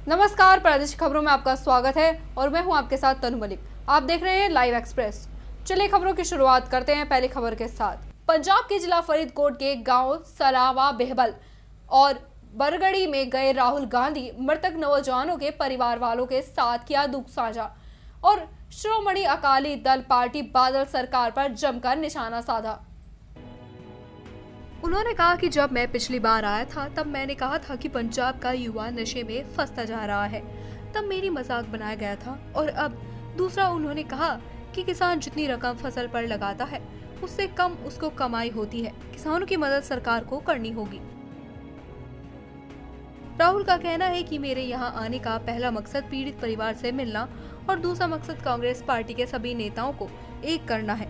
नमस्कार, प्रादेशिक खबरों में आपका स्वागत है और मैं हूं आपके साथ तनु मलिक। आप देख रहे हैं लाइव एक्सप्रेस। चलिए खबरों की शुरुआत करते हैं पहली खबर के साथ। पंजाब के जिला फरीदकोट के गांव सरावा बेहबल और बरगड़ी में गए राहुल गांधी मृतक नौजवानों के परिवार वालों के साथ किया दुख साझा और श्रोमणी अकाली दल पार्टी बादल सरकार पर जमकर निशाना साधा। उन्होंने कहा कि जब मैं पिछली बार आया था तब मैंने कहा था कि पंजाब का युवा नशे में फंसता जा रहा है, तब मेरी मजाक बनाया गया था। और अब दूसरा उन्होंने कहा कि किसान जितनी रकम फसल पर लगाता है उससे कम उसको कमाई होती है, किसानों की मदद सरकार को करनी होगी। राहुल का कहना है कि मेरे यहाँ आने का पहला मकसद पीड़ित परिवार से मिलना और दूसरा मकसद कांग्रेस पार्टी के सभी नेताओं को एक करना है।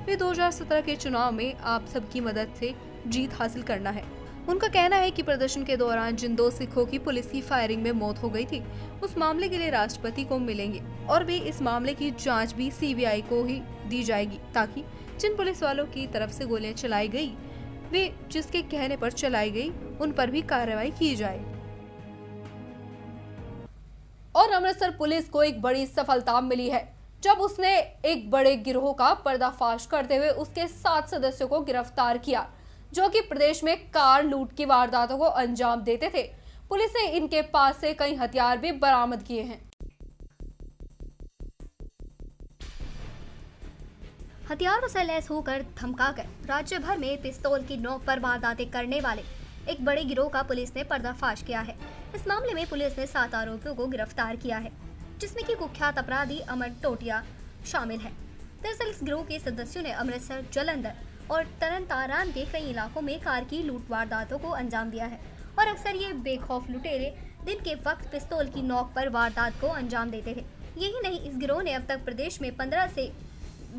वे 2017 के चुनाव में आप सबकी मदद से जीत हासिल करना है। उनका कहना है कि प्रदर्शन के दौरान जिन 2 सिखों की पुलिस की फायरिंग में मौत हो गई थी उस मामले के लिए राष्ट्रपति को मिलेंगे और वे इस मामले की जांच भी सीबीआई को ही दी जाएगी, ताकि जिन पुलिस वालों की तरफ से गोलियां चलाई गई वे जिसके कहने पर चलाई गई उन पर भी कार्रवाई की जाए। और अमृतसर पुलिस को एक बड़ी सफलता मिली है जब उसने एक बड़े गिरोह का पर्दाफाश करते हुए उसके 7 सदस्यों को गिरफ्तार किया जो कि प्रदेश में कार लूट की वारदातों को अंजाम देते थे। पुलिस ने इनके पास से कई हथियार भी बरामद किए हैं। हथियारों से लैस होकर धमकाकर राज्य भर में पिस्तौल की नोक पर वारदातें करने वाले एक बड़े गिरोह का पुलिस ने पर्दाफाश किया है। इस मामले में पुलिस ने 7 आरोपियों को गिरफ्तार किया है, जिसमें कि कुख्यात अपराधी अमन टोटिया शामिल है। दरअसल इस गिरोह के सदस्यों ने अमृतसर, जालंधर और तरन तारण के कई इलाकों में कार की लूट वारदातों को अंजाम दिया है और अक्सर ये बेखौफ लुटेरे दिन के वक्त पिस्तौल की नोक पर वारदात को अंजाम देते थे। यही नहीं, इस गिरोह ने अब तक प्रदेश में 15 से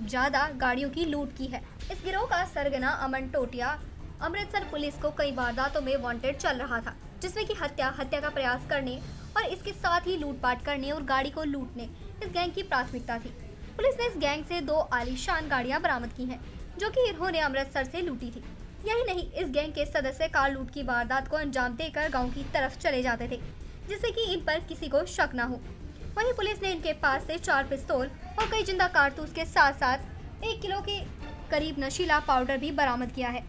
ज्यादा गाड़ियों की लूट की है। इस गिरोह का सरगना अमन टोटिया अमृतसर पुलिस को कई वारदातों में वांटेड चल रहा था, जिसमें कि हत्या का प्रयास करने और इसके साथ ही लूटपाट करने और गाड़ी को लूटने इस गैंग की प्राथमिकता थी। पुलिस ने इस गैंग से 2 आलीशान गाड़ियां बरामद की हैं, जो कि इन्होंने अमृतसर से लूटी थी। यही नहीं, इस गैंग के सदस्य कार लूट की वारदात को अंजाम देकर गांव की तरफ चले जाते थे, जिससे कि इन पर किसी को शक न हो। वहीं पुलिस ने इनके पास से 4 पिस्तौल और कई जिंदा कारतूस के साथ साथ 1 किलो के करीब नशीला पाउडर भी बरामद किया है।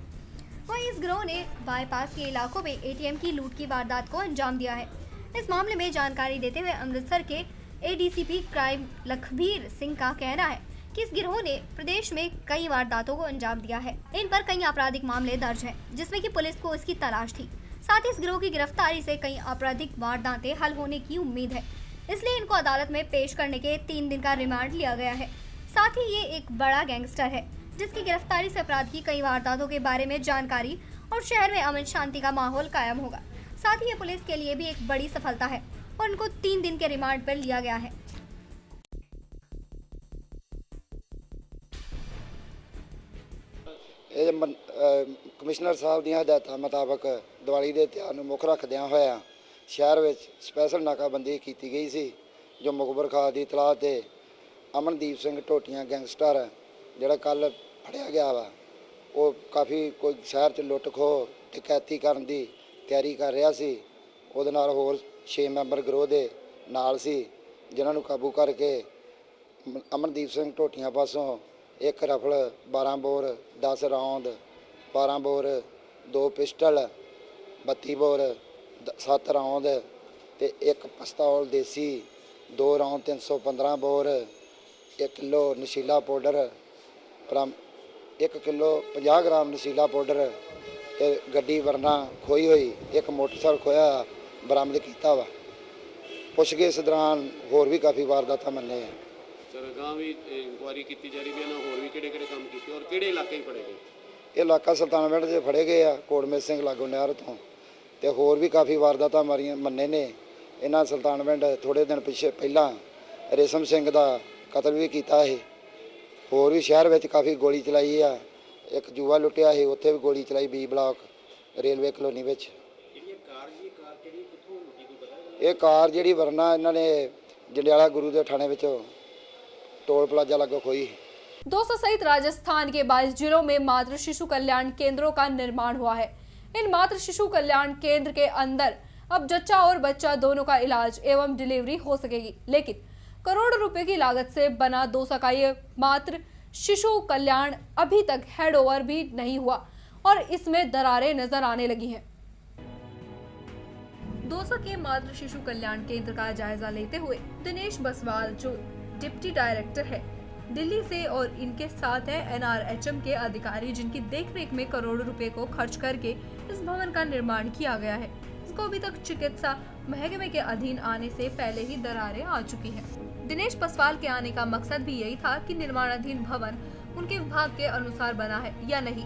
वहीं इस गिरोह ने बाईपास के इलाकों में एटीएम की लूट की वारदात को अंजाम दिया है। इस मामले में जानकारी देते हुए अमृतसर के एडीसीपी क्राइम लखबीर सिंह का कहना है कि इस गिरोह ने प्रदेश में कई वारदातों को अंजाम दिया है। इन पर कई आपराधिक मामले दर्ज हैं, जिसमें कि पुलिस को इसकी तलाश थी। साथ ही इस गिरोह की गिरफ्तारी से कई आपराधिक वारदातें हल होने की उम्मीद है, इसलिए इनको अदालत में पेश करने के 3 दिन का रिमांड लिया गया है। साथ ही ये एक बड़ा गैंगस्टर है जिसकी गिरफ्तारी से अपराध की कई वारदातों के बारे में जानकारी और शहर में अमन शांति का माहौल कायम होगा। साथ ही ये पुलिस के लिए भी एक बड़ी सफलता है और उनको 3 दिन के रिमांड पर लिया गया है। कमिश्नर साहब ਦੀਆਂ ਹਦਾਇਤਾਂ ਮੁਤਾਬਕ ਦੀਵਾਲੀ ਦੇ ਤਿਉਹਾਰ ਨੂੰ ਮੁੱਖ ਰੱਖਦਿਆਂ ਹੋਇਆ ਸ਼ਹਿਰ ਵਿੱਚ ਸਪੈਸ਼ਲ ਨਾਕਾਬੰਦੀ ਕੀਤੀ ਗਈ ਸੀ, ਜੋ ਮੁਖਬਰ ਖਾਸ ਦੀ ਇਤਲਾਹ ਤੇ ਅਮਨਦੀਪ ਸਿੰਘ ਟੋਟੀਆਂ ਗੈਂਗਸਟਰ ਜਿਹੜਾ ਕੱਲ ਫੜਿਆ ਗਿਆ ਵਾ, ਉਹ ਕਾਫੀ ਕੋਈ ਸ਼ਹਿਰ 'ਚ ਲੁੱਟ ਖੋਹ ਡਕੈਤੀ ਕਰਨ ਦੀ ਤਿਆਰੀ ਕਰ ਰਿਹਾ ਸੀ। ਉਹਦੇ ਨਾਲ ਹੋਰ 6 ਮੈਂਬਰ ਗਰੋਹ ਦੇ ਨਾਲ ਸੀ, ਜਿਨ੍ਹਾਂ ਨੂੰ ਕਾਬੂ ਕਰਕੇ ਅਮਨਦੀਪ ਸਿੰਘ ਟੋਟੀਆਂ ਪਾਸੋਂ 1 rifle 12 bore 10 round 12 bore 2 pistol 32 bore 7 round ਤੇ 1 ਪਿਸਤੌਲ ਦੇਸੀ 2 ਰੌਂਦ 315 ਬੋਰ 1 ਕਿਲੋ ਨਸ਼ੀਲਾ ਪਾਊਡਰ 1 ਕਿਲੋ 50 ਗ੍ਰਾਮ ਨਸ਼ੀਲਾ ਪਾਊਡਰ ਤੇ ਗੱਡੀ ਵਰਨਾ ਖੋਈ ਹੋਈ 1 ਮੋਟਰਸਾਈਕਲ ਖੋਇਆ ਬਰਾਮਦ ਕੀਤਾ ਵਾ। ਪੁੱਛਗਿੱਛ ਦੌਰਾਨ ਹੋਰ ਵੀ ਕਾਫੀ ਵਾਰਦਾਤਾਂ ਮੰਨੇ ਆ। सर अगां भी इंक्वायरी की जा रही है ना, होर भी किहड़े काम कीते और किहड़े इलाके फड़े गए? ਇਹ ਇਲਾਕਾ ਸੁਲਤਾਨਵਿੰਡ 'ਚ ਫੜੇ ਗਏ ਆ, ਕੋਟਮੇਲ ਸਿੰਘ ਲਾਗੋਂ ਨਹਿਰ ਤੋਂ, ਤੇ ਹੋਰ ਵੀ ਕਾਫੀ ਵਾਰਦਾਤਾਂ ਮਾਰੀਆਂ ਮੰਨੇ ਨੇ ਇਹਨਾਂ। ਸੁਲਤਾਨਵਿੰਡ ਥੋੜੇ ਦਿਨ ਪਹਿਲਾਂ ਰੇਸ਼ਮ ਸਿੰਘ ਦਾ ਕਤਲ ਵੀ ਕੀਤਾ ਸੀ। ਹੋਰ ਵੀ ਸ਼ਹਿਰ ਵਿੱਚ ਕਾਫੀ ਗੋਲੀ ਚਲਾਈ ਆ। ਇੱਕ ਜੂਆ ਲੁੱਟਿਆ ਸੀ, ਉੱਥੇ ਵੀ ਗੋਲੀ ਚਲਾਈ ਬੀ ਬਲਾਕ ਰੇਲਵੇ ਕਲੋਨੀ ਵਿੱਚ। ਇਹ ਕਾਰ ਜਿਹੜੀ ਵਰਨਾ ਇਹਨਾਂ ਨੇ ਜੰਡਿਆਲਾ ਗੁਰੂ ਦੇ ਥਾਣੇ ਵਿੱਚੋਂ टोल प्लाजा लगो खोई। 200 सहित राजस्थान के 22 जिलों में मातृ शिशु कल्याण केंद्रों का निर्माण हुआ है। इन मातृ शिशु कल्याण केंद्र के अंदर अब जच्चा और बच्चा दोनों का इलाज एवं डिलीवरी हो सकेगी। लेकिन करोड़ों रुपए की लागत से बना 200 का ये मातृ शिशु कल्याण अभी तक हैंड ओवर भी नहीं हुआ और इसमें दरारें नजर आने लगी हैं। 200 के मातृ शिशु कल्याण केंद्र का जायजा लेते हुए दिनेश बसवाल, जो डिप्टी डायरेक्टर है दिल्ली से, और इनके साथ है NRHM के अधिकारी, जिनकी देखरेख में करोड़ों रुपए को खर्च करके इस भवन का निर्माण किया गया है। इसको अभी तक चिकित्सा महकमे के अधीन आने से पहले ही दरारें आ चुकी हैं। दिनेश बसवाल के आने का मकसद भी यही था कि निर्माणाधीन भवन उनके विभाग के अनुसार बना है या नहीं।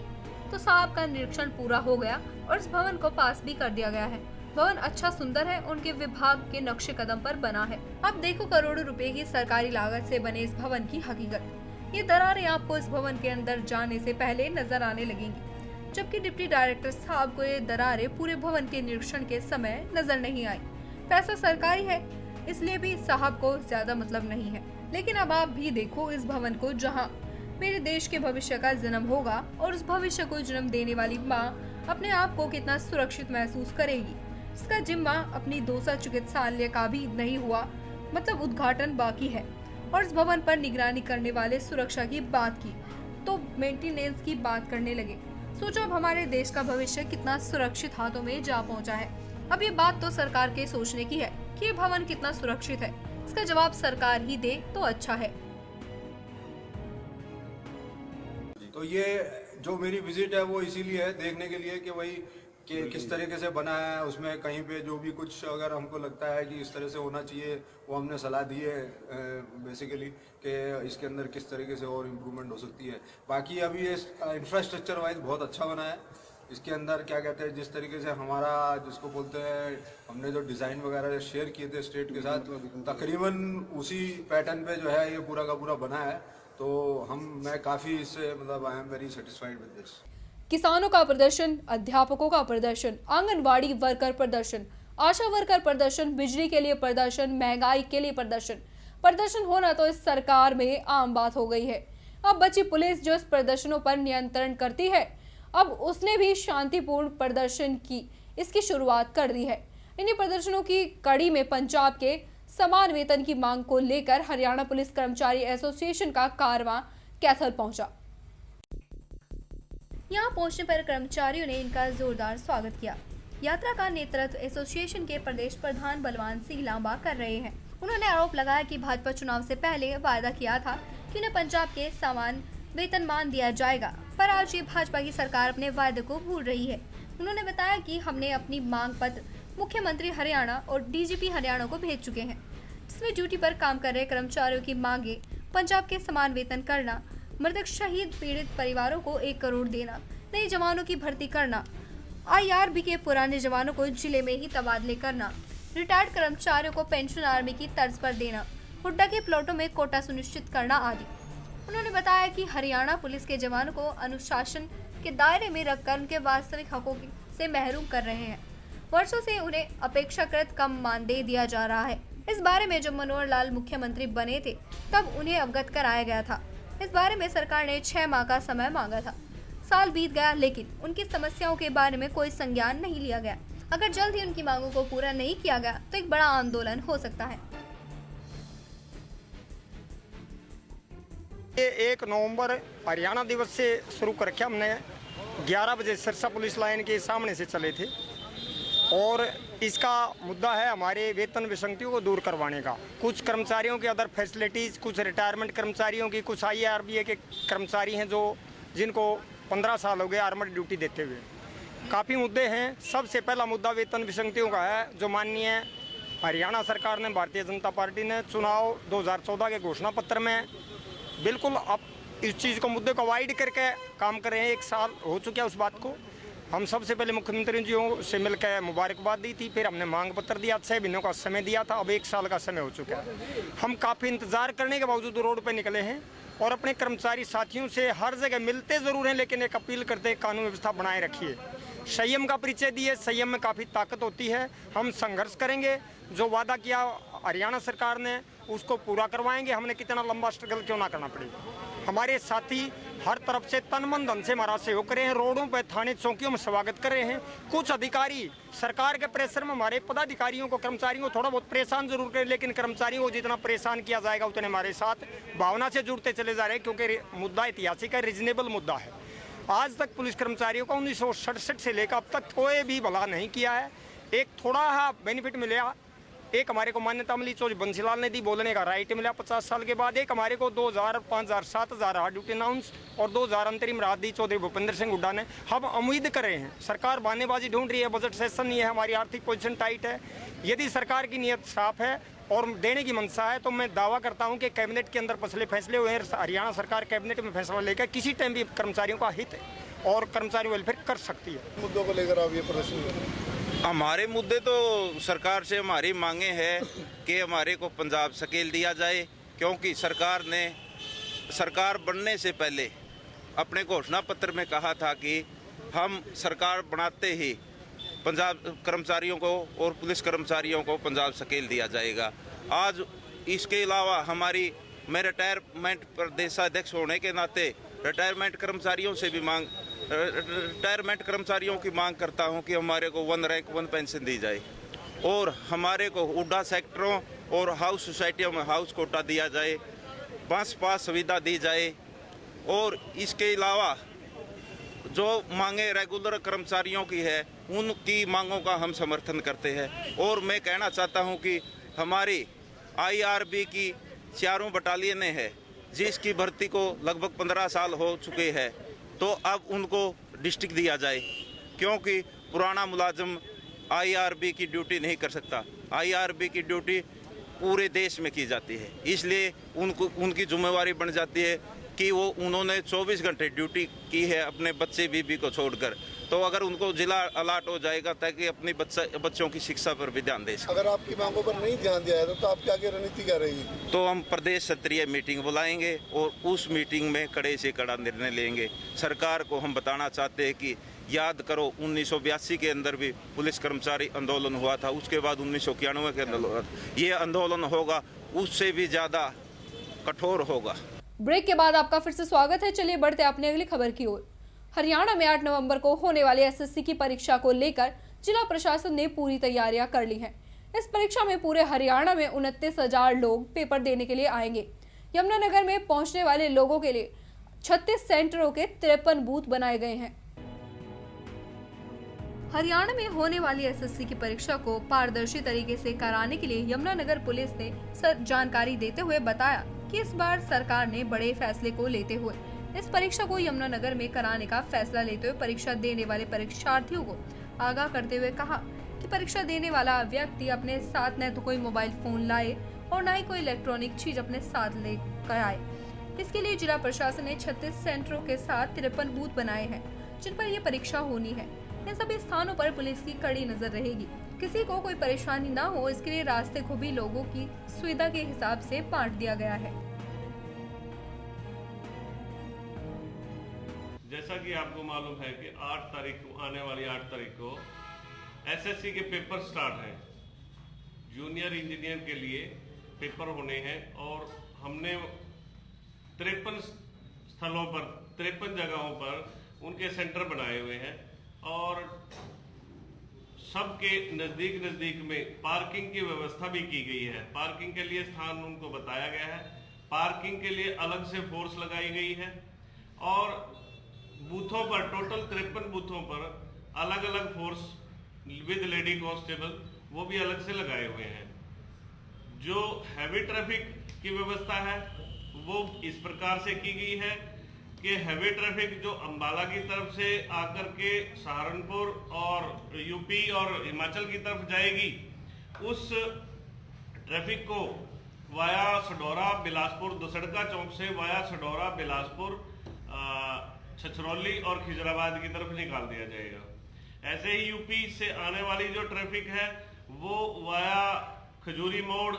तो साहब का निरीक्षण पूरा हो गया और इस भवन को पास भी कर दिया गया है। भवन अच्छा सुंदर है, उनके विभाग के नक्शे कदम पर बना है। अब देखो करोड़ों रुपए की सरकारी लागत से बने इस भवन की हकीकत। ये दरारें आपको इस भवन के अंदर जाने से पहले नजर आने लगेंगी, जबकि डिप्टी डायरेक्टर साहब को ये दरारें पूरे भवन के निरीक्षण के समय नजर नहीं आई। पैसा सरकारी है, इसलिए भी साहब को ज्यादा मतलब नहीं है। लेकिन अब आप भी देखो इस भवन को, जहाँ मेरे देश के भविष्य का जन्म होगा और उस भविष्य को जन्म देने वाली माँ अपने आप को कितना सुरक्षित महसूस करेगी। इसका जिम्मा अपनी 200 चिकित्सालय का भी नहीं हुआ, मतलब उद्घाटन बाकी है। और इस भवन पर निगरानी करने वाले सुरक्षा की बात की तो मेंटेनेंस की बात करने लगे। सोचो अब हमारे देश का भविष्य कितना सुरक्षित हाथों में जा पहुंचा है। अब ये बात तो सरकार के सोचने की है कि ये भवन कितना सुरक्षित है। इसका जवाब सरकार ही दे तो अच्छा है। तो ये जो मेरी विजिट है वो इसीलिए है, देखने के लिए कि वही कि किस तरीके से बना है, उसमें कहीं पे जो भी कुछ अगर हमको लगता है कि इस तरह से होना चाहिए वो हमने सलाह दी है बेसिकली कि इसके अंदर किस तरीके से और इम्प्रूवमेंट हो सकती है। बाकी अभी ये इंफ्रास्ट्रक्चर वाइज बहुत अच्छा बना है। इसके अंदर क्या कहते हैं, जिस तरीके से हमारा जिसको बोलते हैं, हमने जो डिज़ाइन वगैरह शेयर किए थे स्टेट के साथ, तकरीबन उसी पैटर्न पे जो है ये पूरा का पूरा बना है। तो मैं काफ़ी इससे मतलब I am very satisfied with this. किसानों का प्रदर्शन, अध्यापकों का प्रदर्शन, आंगनवाड़ी वर्कर प्रदर्शन, आशा वर्कर प्रदर्शन, बिजली के लिए प्रदर्शन, महंगाई के लिए प्रदर्शन होना तो इस सरकार में आम बात हो गई है। अब बची पुलिस जो इस प्रदर्शनों पर नियंत्रण करती है, अब उसने भी शांतिपूर्ण प्रदर्शन की इसकी शुरुआत कर दी है। इन्हीं प्रदर्शनों की कड़ी में पंजाब के समान वेतन की मांग को लेकर हरियाणा पुलिस कर्मचारी एसोसिएशन का कारवां कैथल पहुंचा। यहाँ पहुंचने पर कर्मचारियों ने इनका जोरदार स्वागत किया। यात्रा का नेतृत्व एसोसिएशन के प्रदेश प्रधान बलवान सिंह लांबा कर रहे हैं। उन्होंने आरोप लगाया कि भाजपा चुनाव से पहले वायदा किया था कि उन्हें पंजाब के समान वेतनमान दिया जाएगा, पर आज ये भाजपा की सरकार अपने वायदे को भूल रही है। उन्होंने बताया कि हमने अपनी मांग पत्र मुख्यमंत्री हरियाणा और डीजीपी हरियाणा को भेज चुके हैं, जिसमें ड्यूटी पर काम कर रहे कर्मचारियों की मांगे पंजाब के समान वेतन करना, मृतक शहीद पीड़ित परिवारों को 1 करोड़ देना, नए जवानों की भर्ती करना, IRB के पुराने जवानों को जिले में ही तबादले करना, रिटायर्ड कर्मचारियों को पेंशन आर्मी की तर्ज पर देना, हुड्डा के प्लॉटों में कोटा सुनिश्चित करना आदि। उन्होंने बताया कि हरियाणा पुलिस के जवानों को अनुशासन के दायरे में रखकर उनके वास्तविक हकों से महरूम कर रहे हैं। वर्षों से उन्हें अपेक्षाकृत कम मानदेय दिया जा रहा है। इस बारे में जब मनोहर लाल मुख्यमंत्री बने थे तब उन्हें अवगत कराया गया था। इस बारे में सरकार ने 6 माह का समय मांगा था। साल बीत गया, लेकिन उनकी समस्याओं के बारे में कोई संज्ञान नहीं लिया गया। अगर जल्द ही उनकी मांगों को पूरा नहीं किया गया तो एक बड़ा आंदोलन हो सकता है। ये 1 नवंबर हरियाणा दिवस से शुरू करके हमने 11 बजे सिरसा पुलिस लाइन के सामने से चले थे और इसका मुद्दा है हमारे वेतन विसंगतियों को दूर करवाने का। कुछ कर्मचारियों की अदर फैसिलिटीज़, कुछ रिटायरमेंट कर्मचारियों की, कुछ IRBA के कर्मचारी हैं जिनको 15 साल हो गए आर्मड ड्यूटी देते हुए। काफ़ी मुद्दे हैं। सबसे पहला मुद्दा वेतन विसंगतियों का है, जो माननीय हरियाणा सरकार ने, भारतीय जनता पार्टी ने चुनाव 2014 के घोषणा पत्र में बिल्कुल अब इस चीज़ को, मुद्दे को अवॉइड करके काम कर रहे हैं। 1 साल हो चुका है उस बात को। हम सबसे पहले मुख्यमंत्री जी से मिलकर मुबारकबाद दी थी, फिर हमने मांग पत्र दिया, 6 महीनों का समय दिया था, अब 1 साल का समय हो चुका है। हम काफ़ी इंतज़ार करने के बावजूद रोड पर निकले हैं और अपने कर्मचारी साथियों से हर जगह मिलते ज़रूर हैं, लेकिन एक अपील करते हैं, कानून व्यवस्था बनाए रखिए। संयम का परिचय दिए, संयम में काफ़ी ताकत होती है। हम संघर्ष करेंगे, जो वादा किया हरियाणा सरकार ने उसको पूरा करवाएंगे, हमने कितना लंबा स्ट्रगल क्यों ना करना पड़े। हमारे साथी हर तरफ से तन मन धन से हमारा सहयोग करे हैं। रोडों पर, थाने चौकियों में स्वागत कर रहे हैं। कुछ अधिकारी सरकार के प्रेशर में हमारे पदाधिकारियों को, कर्मचारियों को थोड़ा बहुत परेशान जरूर करें, लेकिन कर्मचारियों को जितना परेशान किया जाएगा उतने हमारे साथ भावना से जुड़ते चले जा रहे हैं, क्योंकि मुद्दा ऐतिहासिक है, रीजनेबल मुद्दा है। आज तक पुलिस कर्मचारियों को 1967 से लेकर अब तक कोई भी भला नहीं किया है। एक थोड़ा बेनिफिट मिला, एक हमारे को मान्यता मिली चौधरी बंसीलाल ने दी, बोलने का राइट मिला 50 साल के बाद। एक हमारे को 2000, 5000, 7000 हार्ड ड्यूटी अनाउंस और 2000 अंतरिम राहत दी चौधरी भूपेंद्र सिंह हुड्डा ने। हम उम्मीद कर रहे हैं, सरकार बहानेबाजी ढूंढ रही है, बजट सेशन नहीं है, हमारी आर्थिक पोजीशन टाइट है। यदि सरकार की नीयत साफ है और देने की मंशा है तो मैं दावा करता हूं कि कैबिनेट के अंदर फैसले हुए हैं। हरियाणा सरकार कैबिनेट में फैसला लेकर किसी टाइम भी कर्मचारियों का हित और कर्मचारी वेलफेयर कर सकती है। मुद्दों को लेकर आप ये प्रदर्शन कर रहे हैं? हमारे मुद्दे तो सरकार से हमारी मांगे हैं कि हमारे को पंजाब स्केल दिया जाए, क्योंकि सरकार बनने से पहले अपने घोषणा पत्र में कहा था कि हम सरकार बनाते ही पंजाब कर्मचारियों को और पुलिस कर्मचारियों को पंजाब स्केल दिया जाएगा। आज इसके अलावा मैं रिटायरमेंट प्रदेशाध्यक्ष होने के नाते रिटायरमेंट कर्मचारियों की मांग करता हूं कि हमारे को 1 रैंक 1 पेंशन दी जाए और हमारे को हुड्डा सेक्टरों और हाउस सोसाइटियों में हाउस कोटा दिया जाए, बस पास सुविधा दी जाए। और इसके अलावा जो मांगे रेगुलर कर्मचारियों की है, उनकी मांगों का हम समर्थन करते हैं। और मैं कहना चाहता हूं कि हमारी IRB की 4 बटालियनें हैं, जिसकी भर्ती को लगभग 15 साल हो चुके हैं, तो अब उनको डिस्ट्रिक्ट दिया जाए, क्योंकि पुराना मुलाजिम IRB की ड्यूटी नहीं कर सकता। IRB की ड्यूटी पूरे देश में की जाती है, इसलिए उनकी जिम्मेवारी बन जाती है कि उन्होंने 24 घंटे ड्यूटी की है अपने बच्चे बीबी को छोड़कर। तो अगर उनको जिला अलाट हो जाएगा ताकि अपनी बच्चों की शिक्षा पर भी ध्यान दे सकें। अगर आपकी मांगों पर नहीं ध्यान दिया है तो आपकी आगे रणनीति क्या रहेगी? तो हम प्रदेश स्तरीय मीटिंग बुलाएंगे और उस मीटिंग में कड़े से कड़ा निर्णय लेंगे। सरकार को हम बताना चाहते हैं कि याद करो, 1982 के अंदर भी पुलिस कर्मचारी आंदोलन हुआ था, उसके बाद 1991 के अंदर ये आंदोलन होगा, उससे भी ज़्यादा कठोर होगा। ब्रेक के बाद आपका फिर से स्वागत है। चलिए बढ़ते अपनी अगली खबर की ओर। हरियाणा में 8 नवंबर को होने वाली SSC की परीक्षा को लेकर जिला प्रशासन ने पूरी तैयारियां कर ली हैं। इस परीक्षा में पूरे हरियाणा में 29,000 लोग पेपर देने के लिए आएंगे। यमुनानगर में पहुंचने वाले लोगों के लिए 36 सेंटरों के 53 बूथ बनाए गए हैं। हरियाणा में होने वाली SSC की परीक्षा को पारदर्शी तरीके से कराने के लिए यमुनानगर पुलिस ने जानकारी देते हुए बताया कि इस बार सरकार ने बड़े फैसले को लेते हुए इस परीक्षा को यमुनानगर में कराने का फैसला लेते हुए परीक्षा देने वाले परीक्षार्थियों को आगाह करते हुए कहा कि परीक्षा देने वाला व्यक्ति अपने साथ न तो कोई मोबाइल फोन लाए और न ही कोई इलेक्ट्रॉनिक चीज अपने साथ लेकर आए। इसके लिए जिला प्रशासन ने 36 सेंटरों के साथ 53 बूथ बनाए हैं, जिन पर यह परीक्षा होनी है। इन सभी स्थानों पर पुलिस की कड़ी नजर रहेगी। किसी को कोई परेशानी ना हो, इसके लिए रास्ते को भी लोगों की सुविधा के हिसाब से बांट दिया गया है। जैसा कि आपको मालूम है कि 8 तारीख को, आने वाली 8 तारीख को SSC के पेपर स्टार्ट हैं। जूनियर इंजीनियर के लिए पेपर होने हैं और हमने 53 स्थलों पर, 53 जगहों पर उनके सेंटर बनाए हुए हैं और सबके नजदीक में पार्किंग की व्यवस्था भी की गई है। पार्किंग के लिए स्थान उनको बताया गया है, पार्किंग के लिए अलग से फोर्स लगाई गई है और बूथों पर, टोटल 53 बूथों पर अलग अलग फोर्स विद लेडी कांस्टेबल वो भी अलग से लगाए हुए हैं। जो हैवी ट्रैफिक की व्यवस्था है वो इस प्रकार से की गई है कि हैवी ट्रैफिक जो अंबाला की तरफ से आकर के सहारनपुर और यूपी और हिमाचल की तरफ जाएगी, उस ट्रैफिक को वाया सडौरा बिलासपुर, दुसड़का चौक से वाया सडौरा बिलासपुर, छछरौली और खिजराबाद की तरफ निकाल दिया जाएगा। ऐसे ही यूपी से आने वाली जो ट्रैफिक है वो वाया खजूरी मोड़,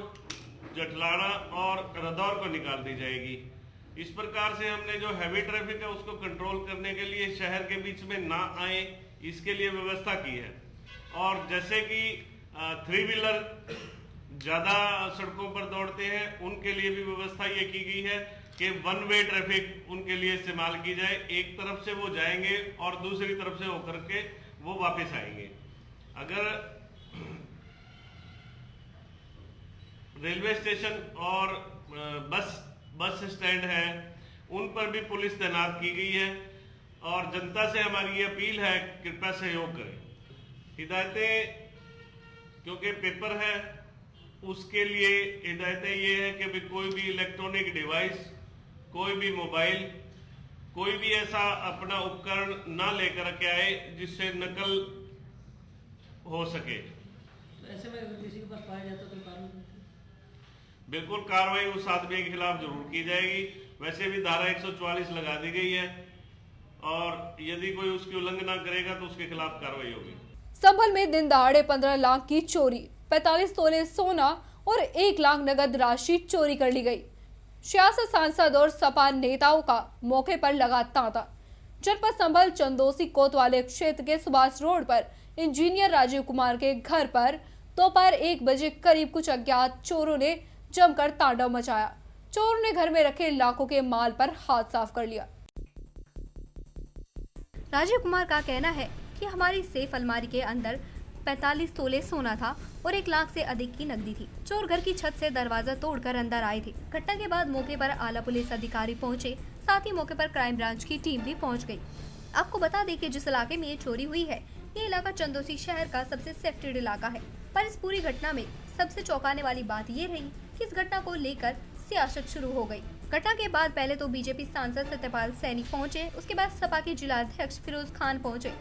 जटलाना और रदौर को निकाल दी जाएगी। इस प्रकार से हमने जो हैवी ट्रैफिक है उसको कंट्रोल करने के लिए शहर के बीच में ना आए, इसके लिए व्यवस्था की है। और जैसे कि 3 व्हीलर ज्यादा सड़कों पर दौड़ते हैं, उनके लिए भी व्यवस्था ये की गई है कि वन वे ट्रैफिक उनके लिए इस्तेमाल की जाए। एक तरफ से वो जाएंगे और दूसरी तरफ से होकर के वो वापस आएंगे। अगर रेलवे स्टेशन और बस स्टैंड है उन पर भी पुलिस तैनात की गई है और जनता से हमारी ये अपील है, कृपया सहयोग करें। हिदायतें क्योंकि पेपर है उसके लिए हिदायतें ये है कि भी कोई भी इलेक्ट्रॉनिक डिवाइस, कोई भी मोबाइल, कोई भी ऐसा अपना उपकरण ना लेकर के आए जिससे नकल हो सके। तो ऐसे में किसी के पास पाया जाता तो कानून बिल्कुल कार्रवाई उस आदमी के खिलाफ जरूर की जाएगी। वैसे भी धारा 144 लगा दी गई है और यदि कोई उसकी उल्लंघना करेगा तो उसके खिलाफ कार्रवाई होगी। संभल में दिन दहाड़े 15 लाख की चोरी, 45 तोले सोना और 1 लाख नगद राशि चोरी कर ली गई। सियासत, सांसद और सपा नेताओं का मौके पर लगा तांता। जनपद संभल चंदोसी कोतवाली क्षेत्र के सुभाष रोड पर इंजीनियर राजीव कुमार के घर पर दोपहर 1 बजे करीब कुछ अज्ञात चोरों ने जमकर तांडव मचाया। चोरों ने घर में रखे लाखों के माल पर हाथ साफ कर लिया। राजीव कुमार का कहना है कि हमारी सेफ अलमारी के अंदर 45 तोले सोना था और 1 लाख से अधिक की नकदी थी। चोर घर की छत से दरवाजा तोड़कर अंदर आए थे। घटना के बाद मौके पर आला पुलिस अधिकारी पहुंचे, साथ ही मौके पर क्राइम ब्रांच की टीम भी पहुंच गई। आपको बता दें कि जिस इलाके में ये चोरी हुई है ये इलाका चंदोसी शहर का सबसे सेफ्टेड इलाका है। पर इस पूरी घटना में सबसे चौंकाने वाली बात ये रही कि इस घटना को लेकर सियासत शुरू हो गई। घटना के बाद पहले तो बीजेपी सांसद सत्यपाल सैनी पहुंचे, उसके बाद सपा के जिलाध्यक्ष फिरोज खान पहुंचे,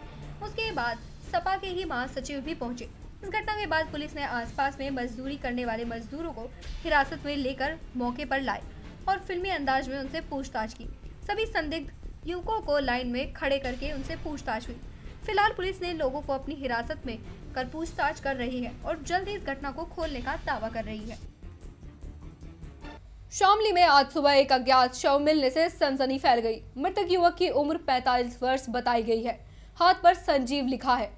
उसके बाद सपा के ही महासचिव भी पहुंचे। इस घटना के बाद पुलिस ने आसपास में मजदूरी करने वाले मजदूरों को हिरासत में लेकर मौके पर लाए और फिल्मी अंदाज में उनसे पूछताछ की। सभी संदिग्ध युवकों को लाइन में खड़े करके उनसे पूछताछ हुई। फिलहाल पुलिस ने लोगों को अपनी हिरासत में कर पूछताछ कर रही है और जल्द ही इस घटना को खोलने का दावा कर रही है। शामली में आज सुबह एक अज्ञात शव मिलने से सनसनी फैल गई। मृतक युवक की उम्र 45 वर्ष बताई गई है। हाथ पर संजीव लिखा है।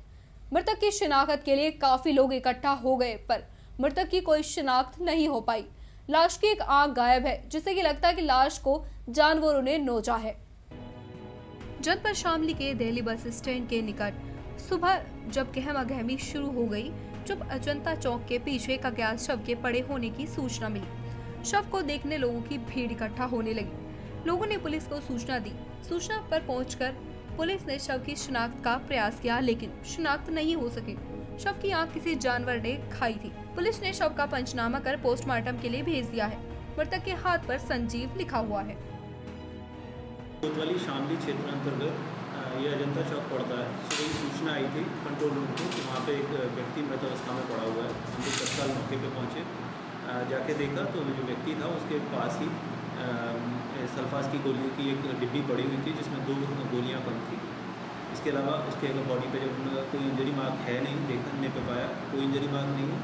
मृतक की शिनाख्त के लिए काफी लोग इकट्ठा हो गए पर मृतक की कोई शिनाख्त नहीं हो पाई। लाश की एक आंख गायब है जिससे कि लगता है कि लाश को जानवरों ने नोचा है। जनपद शामली के दिल्ली बस स्टैंड के निकट सुबह जब गहमागहमी शुरू हो गई, जब अजंता चौक के पीछे एक अज्ञात शव के पड़े होने की सूचना मिली। शव को देखने लोगों की भीड़ इकट्ठा होने लगी। लोगों ने पुलिस को सूचना दी। सूचना पर पहुंचकर पुलिस ने शव की शिनाख्त का प्रयास किया लेकिन शिनाख्त नहीं हो सकी। शव की आंख किसी जानवर ने खाई थी। पुलिस ने शव का पंचनामा कर पोस्टमार्टम के लिए भेज दिया है। मृतक के हाथ पर संजीव लिखा हुआ है। कोतवाली शामली क्षेत्र अंतर्गत ये अजंता चौक पड़ता है। सुबह सूचना आई थी कंट्रोल रूम को कि वहाँ पे एक व्यक्ति मृत अवस्था में पड़ा हुआ है। हम लोग तत्काल मौके पे पहुँचे, जाके देखा तो जो व्यक्ति था उसके पास ही सल्फास की गोलियों की एक डिब्बी पड़ी हुई थी जिसमें 2 गोलियां कम थी। इसके अलावा उसके अगर बॉडी पे जब कोई इंजरी मार्क है नहीं, देखने पे पाया कोई इंजरी मार्क नहीं है।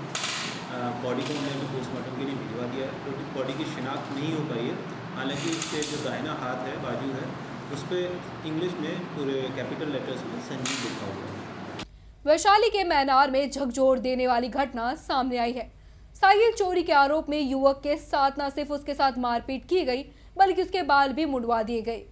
बॉडी को हमने पोस्टमार्टम के लिए भिजवा दिया है। तो बॉडी की शिनाख्त नहीं हो पाई है। हालांकि इसके जो दाहिना हाथ है, बाजू है, उस पर इंग्लिश में पूरे कैपिटल लेटर्स में संजीव लिखा हुआ है। वैशाली के मैनार में झकझोर देने वाली घटना सामने आई है। साइकिल चोरी के आरोप में युवक के साथ न सिर्फ उसके साथ मारपीट की गई बल्कि उसके बाल भी मुड़वा दिए गए।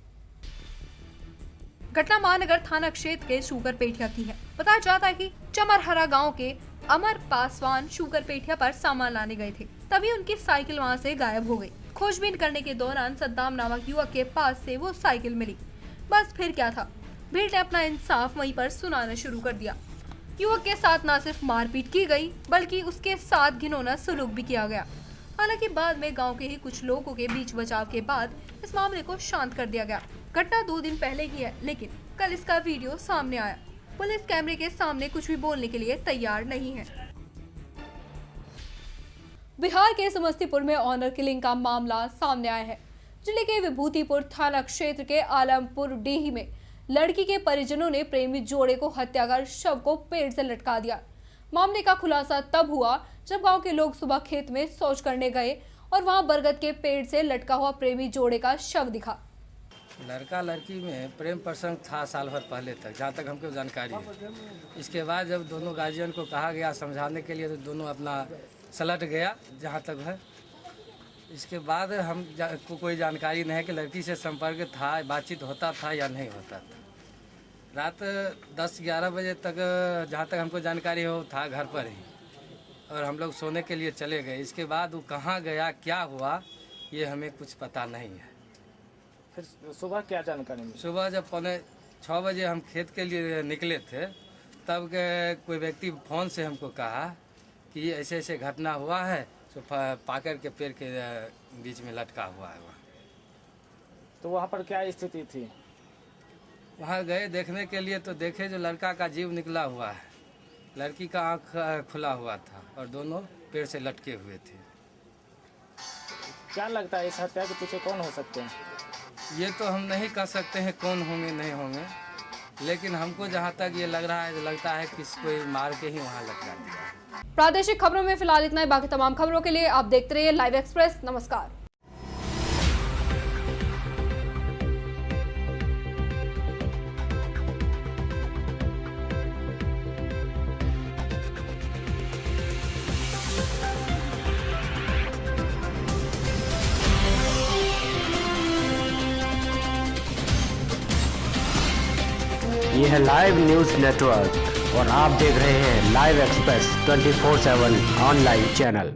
घटना महानगर थाना क्षेत्र के शुगरपेठिया की है। बताया जाता है कि चमरहरा गांव के अमर पासवान शुगरपेठिया पर सामान लाने गए थे, तभी उनकी साइकिल वहां से गायब हो गई। खोजबीन करने के दौरान सद्दाम नामक युवक के पास से वो साइकिल मिली। बस फिर क्या था, भीड़ ने अपना इंसाफ वहीं पर सुनाना शुरू कर दिया। युवक के साथ न सिर्फ मारपीट की गई बल्कि उसके साथ घिनौना सलूक भी किया गया। हालांकि बाद में गांव के ही कुछ लोगों के बीच बचाव के बाद इस मामले को शांत कर दिया गया। घटना 2 दिन पहले की है लेकिन कल इसका वीडियो सामने आया। पुलिस कैमरे के सामने कुछ भी बोलने के लिए तैयार नहीं है। बिहार के समस्तीपुर में ऑनर किलिंग का मामला सामने आया है। जिले के विभूतिपुर थाना क्षेत्र के आलमपुर डीही में लड़की के परिजनों ने प्रेमी जोड़े को हत्या कर शव को पेड़ से लटका दिया। मामले का खुलासा तब हुआ जब गांव के लोग सुबह खेत में शौच करने गए और वहां बरगद के पेड़ से लटका हुआ प्रेमी जोड़े का शव दिखा। लड़का लड़की में प्रेम प्रसंग था साल भर पहले तक, जहाँ तक हमको जानकारी है। इसके बाद जब दोनों गार्जियन को कहा गया समझाने के लिए तो दोनों अपना सलट गया जहाँ तक है। इसके बाद हम को कोई जानकारी नहीं है कि लड़की से संपर्क था, बातचीत होता था या नहीं होता था। रात 10-11 बजे तक जहाँ तक हमको जानकारी हो था घर पर ही, और हम लोग सोने के लिए चले गए। इसके बाद वो कहाँ गया, क्या हुआ, ये हमें कुछ पता नहीं है। फिर सुबह क्या जानकारी मिली? सुबह जब 5-6 बजे हम खेत के लिए निकले थे, तब के कोई व्यक्ति फ़ोन से हमको कहा कि ऐसे ऐसे घटना हुआ है, तो पाकर के पेड़ के बीच में लटका हुआ है वहाँ। तो वहाँ पर क्या स्थिति थी? वहाँ गए देखने के लिए, तो देखे जो लड़का का जीव निकला हुआ है, लड़की का आँख खुला हुआ था और दोनों पेड़ से लटके हुए थे। क्या लगता है इस हत्या के पीछे कौन हो सकते हैं? ये तो हम नहीं कह सकते हैं कौन होंगे नहीं होंगे, लेकिन हमको जहाँ तक ये लग रहा है, लगता है कि कोई मार के ही वहाँ लटका दिया। प्रादेशिक खबरों में फिलहाल इतना ही। बाकी तमाम खबरों के लिए आप देखते रहिए लाइव एक्सप्रेस। नमस्कार। ये है लाइव न्यूज नेटवर्क और आप देख रहे हैं लाइव एक्सप्रेस 24/7 ऑनलाइन चैनल।